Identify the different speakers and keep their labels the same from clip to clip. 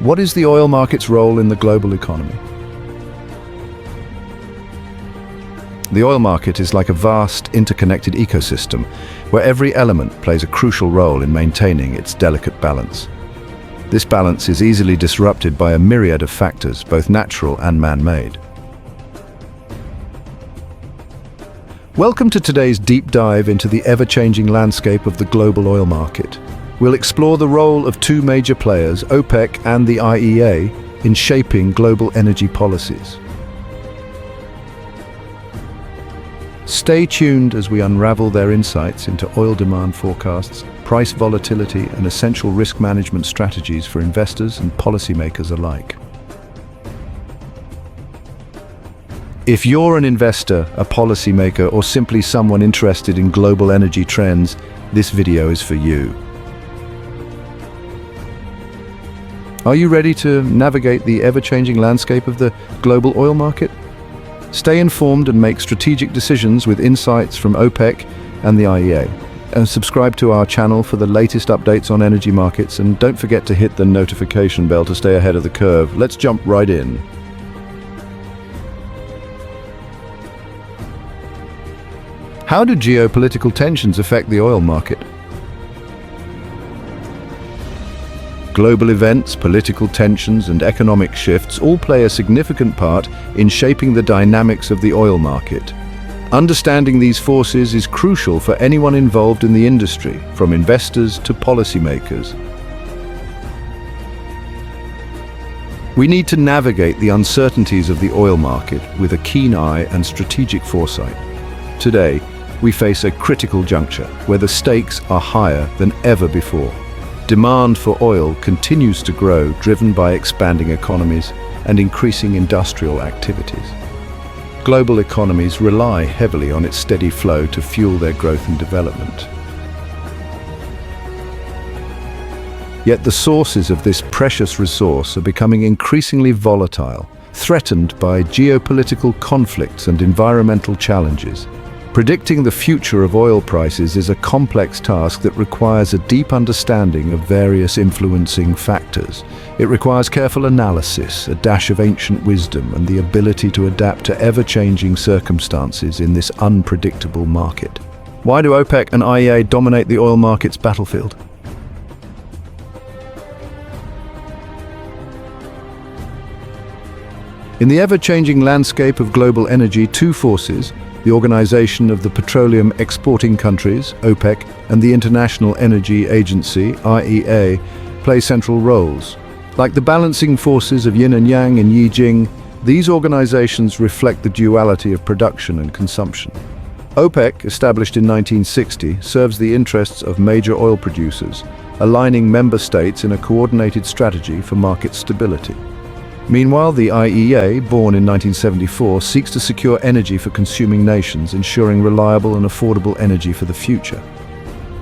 Speaker 1: What is the oil market's role in the global economy? The oil market is like a vast, interconnected ecosystem where every element plays a crucial role in maintaining its delicate balance. This balance is easily disrupted by a myriad of factors, both natural and man-made. Welcome to today's deep dive into the ever-changing landscape of the global oil market. We'll explore the role of two major players, OPEC and the IEA, in shaping global energy policies. Stay tuned as we unravel their insights into oil demand forecasts, price volatility, and essential risk management strategies for investors and policymakers alike. If you're an investor, a policymaker, or simply someone interested in global energy trends, this video is for you. Are you ready to navigate the ever-changing landscape of the global oil market? Stay informed and make strategic decisions with insights from OPEC and the IEA. And subscribe to our channel for the latest updates on energy markets, and don't forget to hit the notification bell to stay ahead of the curve. Let's jump right in. How do geopolitical tensions affect the oil market? Global events, political tensions, and economic shifts all play a significant part in shaping the dynamics of the oil market. Understanding these forces is crucial for anyone involved in the industry, from investors to policymakers. We need to navigate the uncertainties of the oil market with a keen eye and strategic foresight. Today, we face a critical juncture where the stakes are higher than ever before. Demand for oil continues to grow, driven by expanding economies and increasing industrial activities. Global economies rely heavily on its steady flow to fuel their growth and development. Yet the sources of this precious resource are becoming increasingly volatile, threatened by geopolitical conflicts and environmental challenges. Predicting the future of oil prices is a complex task that requires a deep understanding of various influencing factors. It requires careful analysis, a dash of ancient wisdom, and the ability to adapt to ever-changing circumstances in this unpredictable market. Why do OPEC and IEA dominate the oil market's battlefield? In the ever-changing landscape of global energy, two forces, the Organization of the Petroleum Exporting Countries, OPEC, and the International Energy Agency, IEA, play central roles. Like the balancing forces of yin and yang in Yijing, these organizations reflect the duality of production and consumption. OPEC, established in 1960, serves the interests of major oil producers, aligning member states in a coordinated strategy for market stability. Meanwhile, the IEA, born in 1974, seeks to secure energy for consuming nations, ensuring reliable and affordable energy for the future.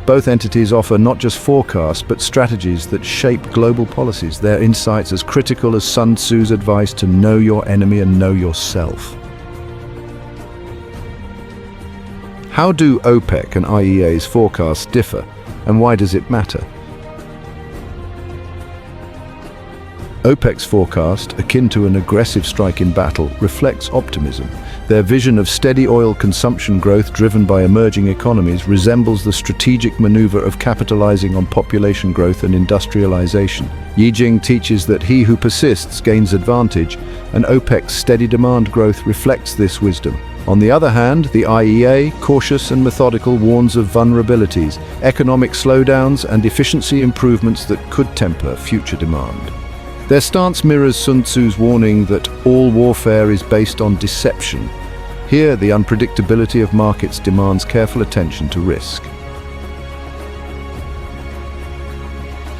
Speaker 1: Both entities offer not just forecasts, but strategies that shape global policies, their insights as critical as Sun Tzu's advice to know your enemy and know yourself. How do OPEC and IEA's forecasts differ, and why does it matter? OPEC's forecast, akin to an aggressive strike in battle, reflects optimism. Their vision of steady oil consumption growth driven by emerging economies resembles the strategic maneuver of capitalizing on population growth and industrialization. Yijing teaches that he who persists gains advantage, and OPEC's steady demand growth reflects this wisdom. On the other hand, the IEA, cautious and methodical, warns of vulnerabilities, economic slowdowns, and efficiency improvements that could temper future demand. Their stance mirrors Sun Tzu's warning that all warfare is based on deception. Here, the unpredictability of markets demands careful attention to risk.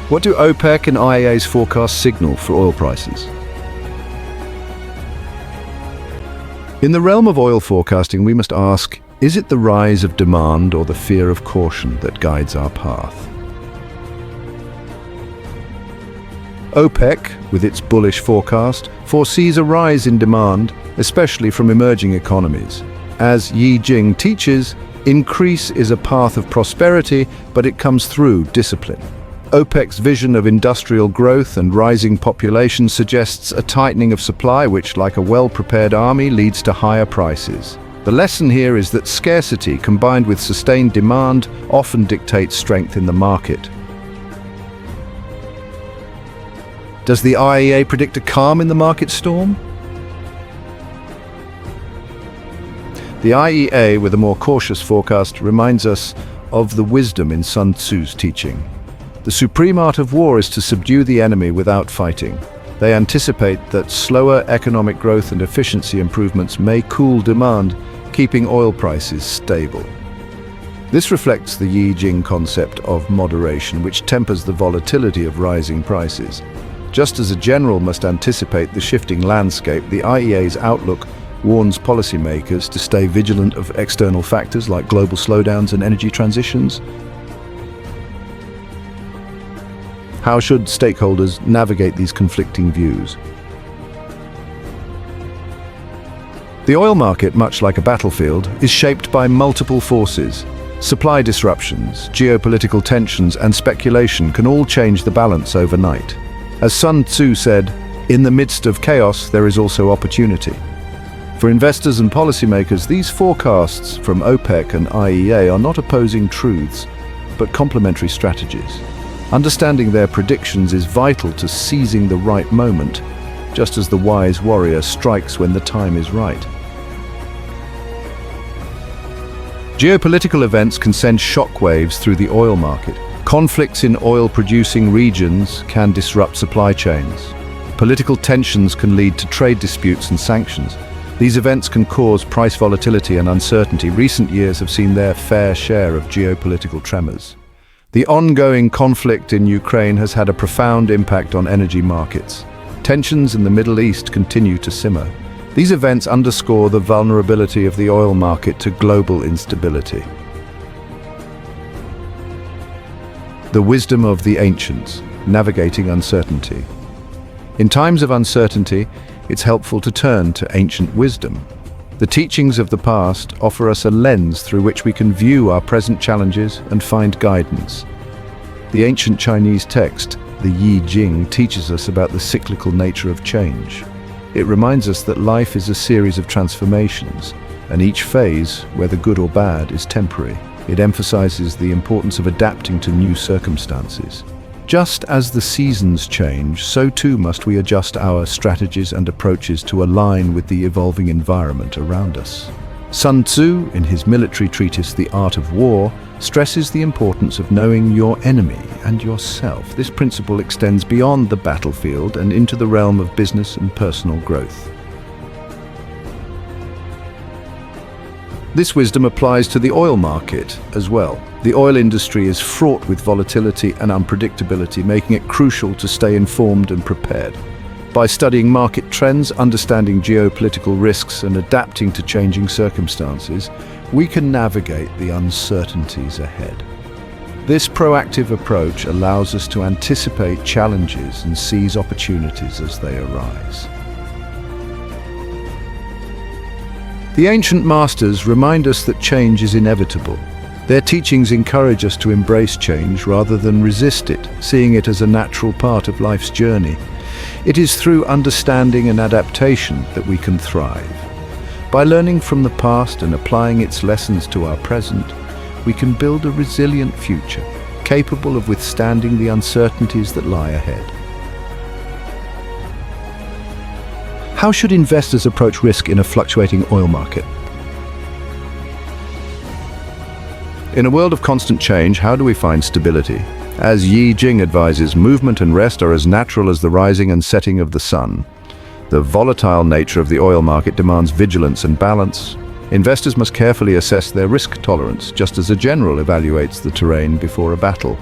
Speaker 1: What do OPEC and IEA's forecasts signal for oil prices? In the realm of oil forecasting, we must ask, is it the rise of demand or the fear of caution that guides our path? OPEC, with its bullish forecast, foresees a rise in demand, especially from emerging economies. As Yijing teaches, increase is a path of prosperity, but it comes through discipline. OPEC's vision of industrial growth and rising population suggests a tightening of supply which, like a well-prepared army, leads to higher prices. The lesson here is that scarcity combined with sustained demand often dictates strength in the market. Does the IEA predict a calm in the market storm? The IEA, with a more cautious forecast, reminds us of the wisdom in Sun Tzu's teaching. The supreme art of war is to subdue the enemy without fighting. They anticipate that slower economic growth and efficiency improvements may cool demand, keeping oil prices stable. This reflects the Yi Jing concept of moderation, which tempers the volatility of rising prices. Just as a general must anticipate the shifting landscape, the IEA's outlook warns policymakers to stay vigilant of external factors like global slowdowns and energy transitions. How should stakeholders navigate these conflicting views? The oil market, much like a battlefield, is shaped by multiple forces. Supply disruptions, geopolitical tensions, and speculation can all change the balance overnight. As Sun Tzu said, "In the midst of chaos, there is also opportunity." For investors and policymakers, these forecasts from OPEC and IEA are not opposing truths, but complementary strategies. Understanding their predictions is vital to seizing the right moment, just as the wise warrior strikes when the time is right. Geopolitical events can send shockwaves through the oil market. Conflicts in oil-producing regions can disrupt supply chains. Political tensions can lead to trade disputes and sanctions. These events can cause price volatility and uncertainty. Recent years have seen their fair share of geopolitical tremors. The ongoing conflict in Ukraine has had a profound impact on energy markets. Tensions in the Middle East continue to simmer. These events underscore the vulnerability of the oil market to global instability. The wisdom of the ancients, navigating uncertainty. In times of uncertainty, it's helpful to turn to ancient wisdom. The teachings of the past offer us a lens through which we can view our present challenges and find guidance. The ancient Chinese text, the Yi Jing, teaches us about the cyclical nature of change. It reminds us that life is a series of transformations, and each phase, whether good or bad, is temporary. It emphasizes the importance of adapting to new circumstances. Just as the seasons change, so too must we adjust our strategies and approaches to align with the evolving environment around us. Sun Tzu, in his military treatise The Art of War, stresses the importance of knowing your enemy and yourself. This principle extends beyond the battlefield and into the realm of business and personal growth. This wisdom applies to the oil market as well. The oil industry is fraught with volatility and unpredictability, making it crucial to stay informed and prepared. By studying market trends, understanding geopolitical risks, and adapting to changing circumstances, we can navigate the uncertainties ahead. This proactive approach allows us to anticipate challenges and seize opportunities as they arise. The ancient masters remind us that change is inevitable. Their teachings encourage us to embrace change rather than resist it, seeing it as a natural part of life's journey. It is through understanding and adaptation that we can thrive. By learning from the past and applying its lessons to our present, we can build a resilient future, capable of withstanding the uncertainties that lie ahead. How should investors approach risk in a fluctuating oil market? In a world of constant change, how do we find stability? As Yi Jing advises, movement and rest are as natural as the rising and setting of the sun. The volatile nature of the oil market demands vigilance and balance. Investors must carefully assess their risk tolerance, just as a general evaluates the terrain before a battle.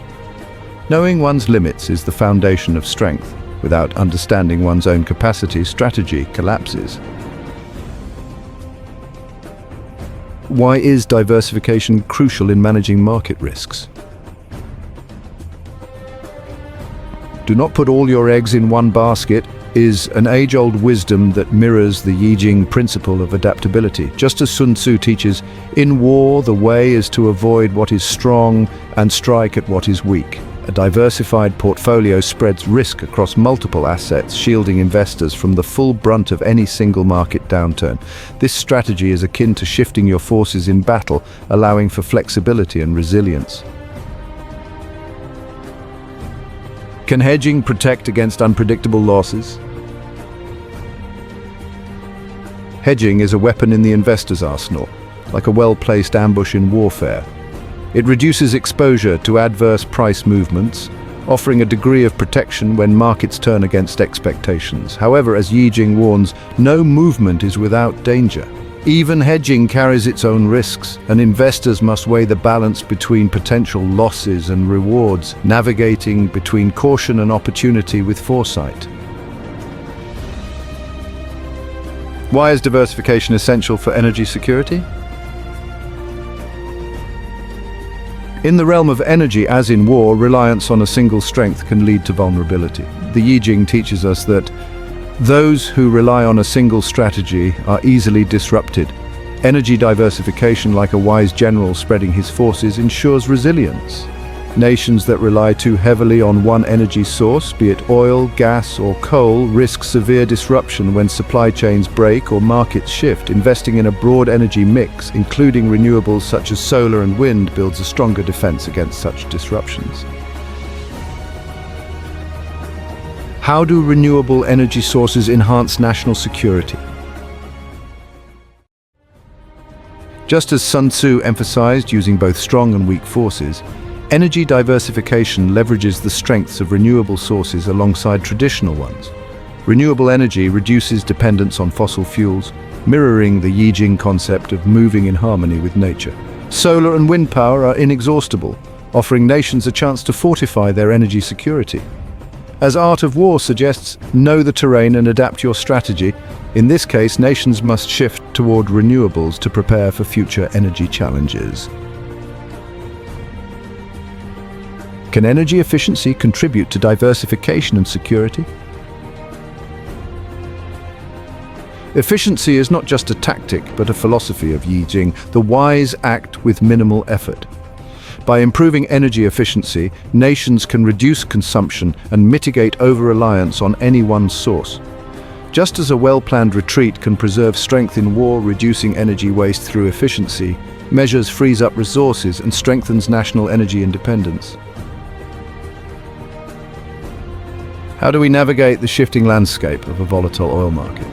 Speaker 1: Knowing one's limits is the foundation of strength. Without understanding one's own capacity, strategy collapses. Why is diversification crucial in managing market risks? Do not put all your eggs in one basket is an age-old wisdom that mirrors the Yi Jing principle of adaptability. Just as Sun Tzu teaches, in war the way is to avoid what is strong and strike at what is weak. A diversified portfolio spreads risk across multiple assets, shielding investors from the full brunt of any single market downturn. This strategy is akin to shifting your forces in battle, allowing for flexibility and resilience. Can hedging protect against unpredictable losses? Hedging is a weapon in the investor's arsenal, like a well-placed ambush in warfare. It reduces exposure to adverse price movements, offering a degree of protection when markets turn against expectations. However, as Yijing warns, no movement is without danger. Even hedging carries its own risks, and investors must weigh the balance between potential losses and rewards, navigating between caution and opportunity with foresight. Why is diversification essential for energy security? In the realm of energy, as in war, reliance on a single strength can lead to vulnerability. The Yijing teaches us that those who rely on a single strategy are easily disrupted. Energy diversification, like a wise general spreading his forces, ensures resilience. Nations that rely too heavily on one energy source, be it oil, gas, or coal, risk severe disruption when supply chains break or markets shift. Investing in a broad energy mix, including renewables such as solar and wind, builds a stronger defense against such disruptions. How do renewable energy sources enhance national security? Just as Sun Tzu emphasized using both strong and weak forces, energy diversification leverages the strengths of renewable sources alongside traditional ones. Renewable energy reduces dependence on fossil fuels, mirroring the Yijing concept of moving in harmony with nature. Solar and wind power are inexhaustible, offering nations a chance to fortify their energy security. As Art of War suggests, know the terrain and adapt your strategy. In this case, nations must shift toward renewables to prepare for future energy challenges. Can energy efficiency contribute to diversification and security? Efficiency is not just a tactic, but a philosophy of Yijing, the wise act with minimal effort. By improving energy efficiency, nations can reduce consumption and mitigate over-reliance on any one source. Just as a well-planned retreat can preserve strength in war, reducing energy waste through efficiency, measures frees up resources and strengthens national energy independence. How do we navigate the shifting landscape of a volatile oil market?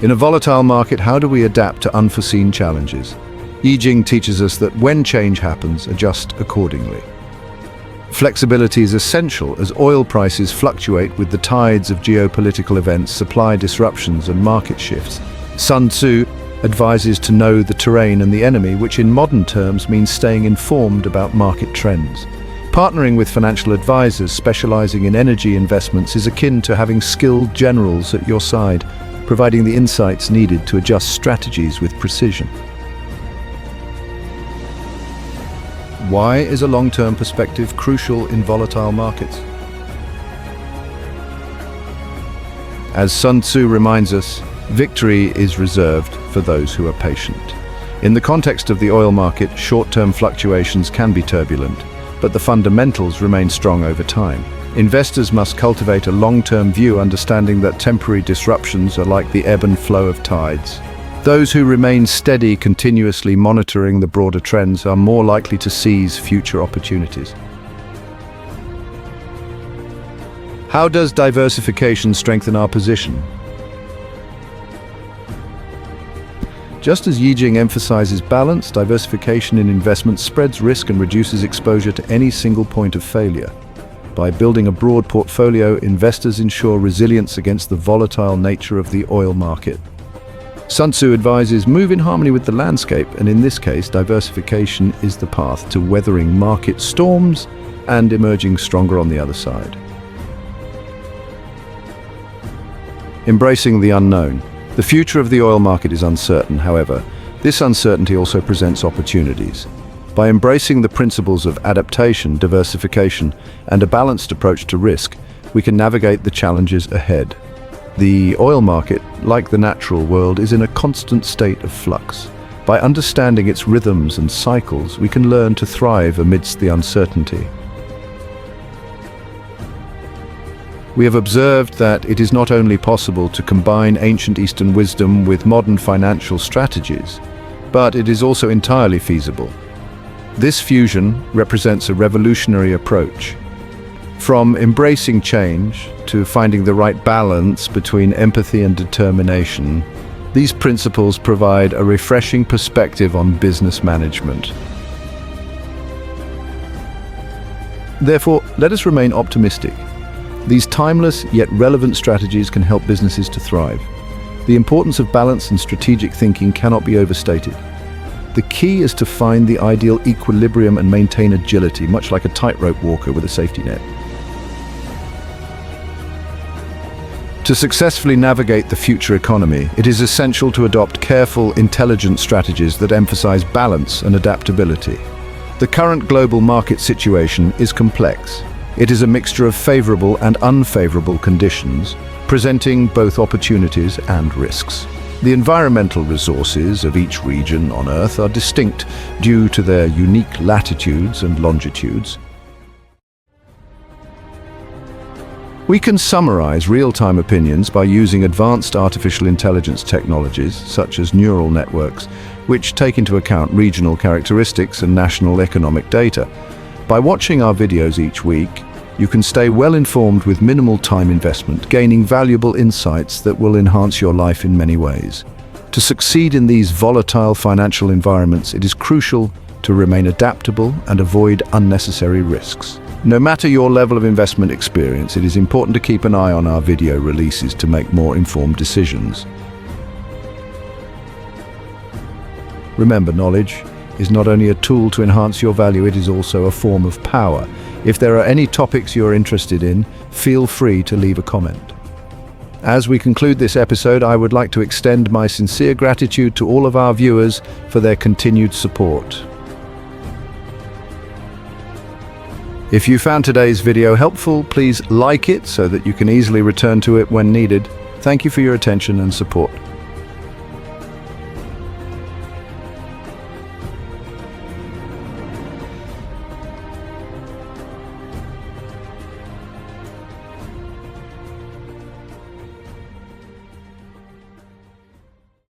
Speaker 1: In a volatile market, how do we adapt to unforeseen challenges? Yijing teaches us that when change happens, adjust accordingly. Flexibility is essential as oil prices fluctuate with the tides of geopolitical events, supply disruptions, and market shifts. Sun Tzu advises to know the terrain and the enemy, which in modern terms means staying informed about market trends. Partnering with financial advisors specializing in energy investments is akin to having skilled generals at your side, providing the insights needed to adjust strategies with precision. Why is a long-term perspective crucial in volatile markets? As Sun Tzu reminds us, victory is reserved for those who are patient. In the context of the oil market, short-term fluctuations can be turbulent, but the fundamentals remain strong over time. Investors must cultivate a long-term view, understanding that temporary disruptions are like the ebb and flow of tides. Those who remain steady, continuously monitoring the broader trends, are more likely to seize future opportunities. How does diversification strengthen our position? Just as Yijing emphasizes balance, diversification in investments spreads risk and reduces exposure to any single point of failure. By building a broad portfolio, investors ensure resilience against the volatile nature of the oil market. Sun Tzu advises move in harmony with the landscape, and in this case, diversification is the path to weathering market storms and emerging stronger on the other side. Embracing the unknown. The future of the oil market is uncertain, however. This uncertainty also presents opportunities. By embracing the principles of adaptation, diversification, and a balanced approach to risk, we can navigate the challenges ahead. The oil market, like the natural world, is in a constant state of flux. By understanding its rhythms and cycles, we can learn to thrive amidst the uncertainty. We have observed that it is not only possible to combine ancient Eastern wisdom with modern financial strategies, but it is also entirely feasible. This fusion represents a revolutionary approach. From embracing change to finding the right balance between empathy and determination, these principles provide a refreshing perspective on business management. Therefore, let us remain optimistic. These timeless yet relevant strategies can help businesses to thrive. The importance of balance and strategic thinking cannot be overstated. The key is to find the ideal equilibrium and maintain agility, much like a tightrope walker with a safety net. To successfully navigate the future economy, it is essential to adopt careful, intelligent strategies that emphasize balance and adaptability. The current global market situation is complex. It is a mixture of favorable and unfavorable conditions, presenting both opportunities and risks. The environmental resources of each region on Earth are distinct due to their unique latitudes and longitudes. We can summarize real-time opinions by using advanced artificial intelligence technologies, such as neural networks, which take into account regional characteristics and national economic data. By watching our videos each week, you can stay well informed with minimal time investment, gaining valuable insights that will enhance your life in many ways. To succeed in these volatile financial environments, it is crucial to remain adaptable and avoid unnecessary risks. No matter your level of investment experience, it is important to keep an eye on our video releases to make more informed decisions. Remember, knowledge is not only a tool to enhance your value, it is also a form of power. If there are any topics you are interested in, feel free to leave a comment. As we conclude this episode, I would like to extend my sincere gratitude to all of our viewers for their continued support. If you found today's video helpful, please like it so that you can easily return to it when needed. Thank you for your attention and support.